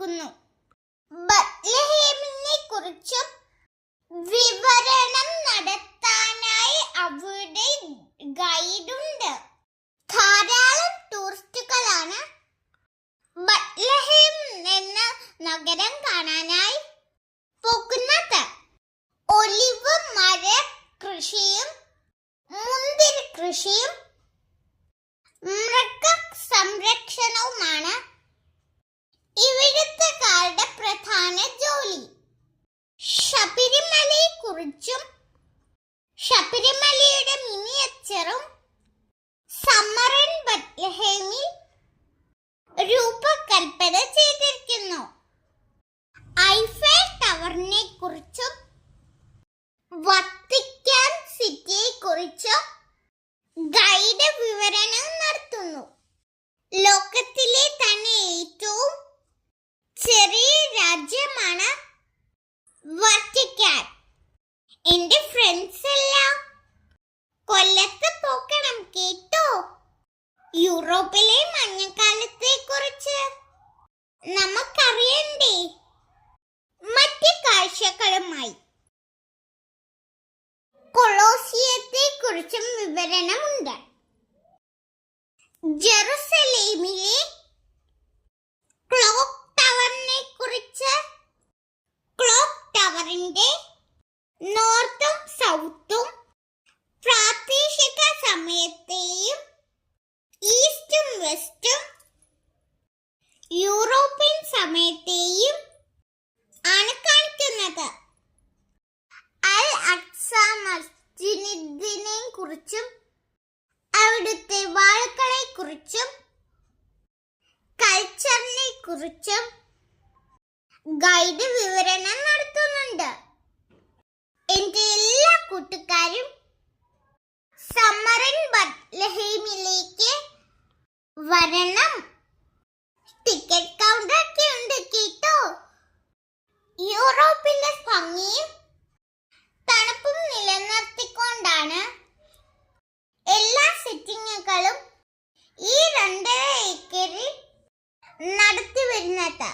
നടത്തുന്നു. ബത്ലഹേമിനെ കുറിച്ചും വിവരണം നടത്താനായി അവിടെ ഗൈഡുണ്ട്. ധാരാളം ടൂറിസ്റ്റുകളാണ് ബത്ലഹേം എന്ന നഗരം കാണാനായി പോകുന്നത്. ഒലിവ് മര കൃഷിയും മുന്തിരി കൃഷിയും മൃഗ സംരക്ഷണവുമാണ് ഇവിടുത്തുകാരുടെ പ്രധാന ജോലി. ശബരിമലയെക്കുറിച്ചും ശബരിമലയുടെ മിനിയേച്ചറും സമ്മറിൻ ബത്ലഹേമിൽ രൂപകൽപ്പന ചെയ്തിരിക്കുന്നു. ഐഫൽ ടവറിനെ കുറിച്ചും വത്തിക്കാൻ സിറ്റിയെ കുറിച്ചും ഗൈഡ് വിവരണം നടത്തുന്നു. ലോകത്തിലെ തന്നെ ഏറ്റവും ചെറിയ രാജ്യമാണ് വത്തിക്കാൻ. എന്റെ ഫ്രണ്ട്സ് എല്ലാം കൊല്ലത്ത് പോകണം കേട്ടോ. യൂറോപ്പിലെ മഞ്ഞക്കാലത്തെ കുറിച്ച് നമുക്കറിയണ്ടേ? മറ്റ് കാഴ്ചകളുമായി കൊളോസിയത്തെ കുറിച്ചും വിവരണമുണ്ട്. ജെറുസലേമിലെ ക്ലോക്ക് ടവറിനെ കുറിച്ച് ക്ലോക്ക് ടവറിന്റെ നോർത്തും സൗത്തും പ്രാദേശിക സമയത്തെയും ഈസ്റ്റും വെസ്റ്റും യൂറോപ്യൻ സമയത്തെയും ആണ് കാണിക്കുന്നത്. അൽ അക്സ മസ്ജിദിനെ കുറിച്ചും അവിടുത്തെ വാഴകളെ കുറിച്ചും കൾച്ചറിനെ കുറിച്ചും ഗൈഡ് വിവരണം നടത്തുന്നുണ്ട്. എന്റെ എല്ലാ കൂട്ടുകാരും സമ്മറിൻ ബത്ലഹേമിലേക്ക് വരണം. ടിക്കറ്റ് കൗണ്ടർ ഒക്കെ ഉണ്ട് കേട്ടോ. യൂറോപ്പിന്റെ ഭംഗിയും തണുപ്പും നിലനിർത്തിക്കൊണ്ടാണ് എല്ലാ സെറ്റിങ്ങുകളും ഈ 2.5 ഏക്കറിൽ നടത്തി വരുന്നത്.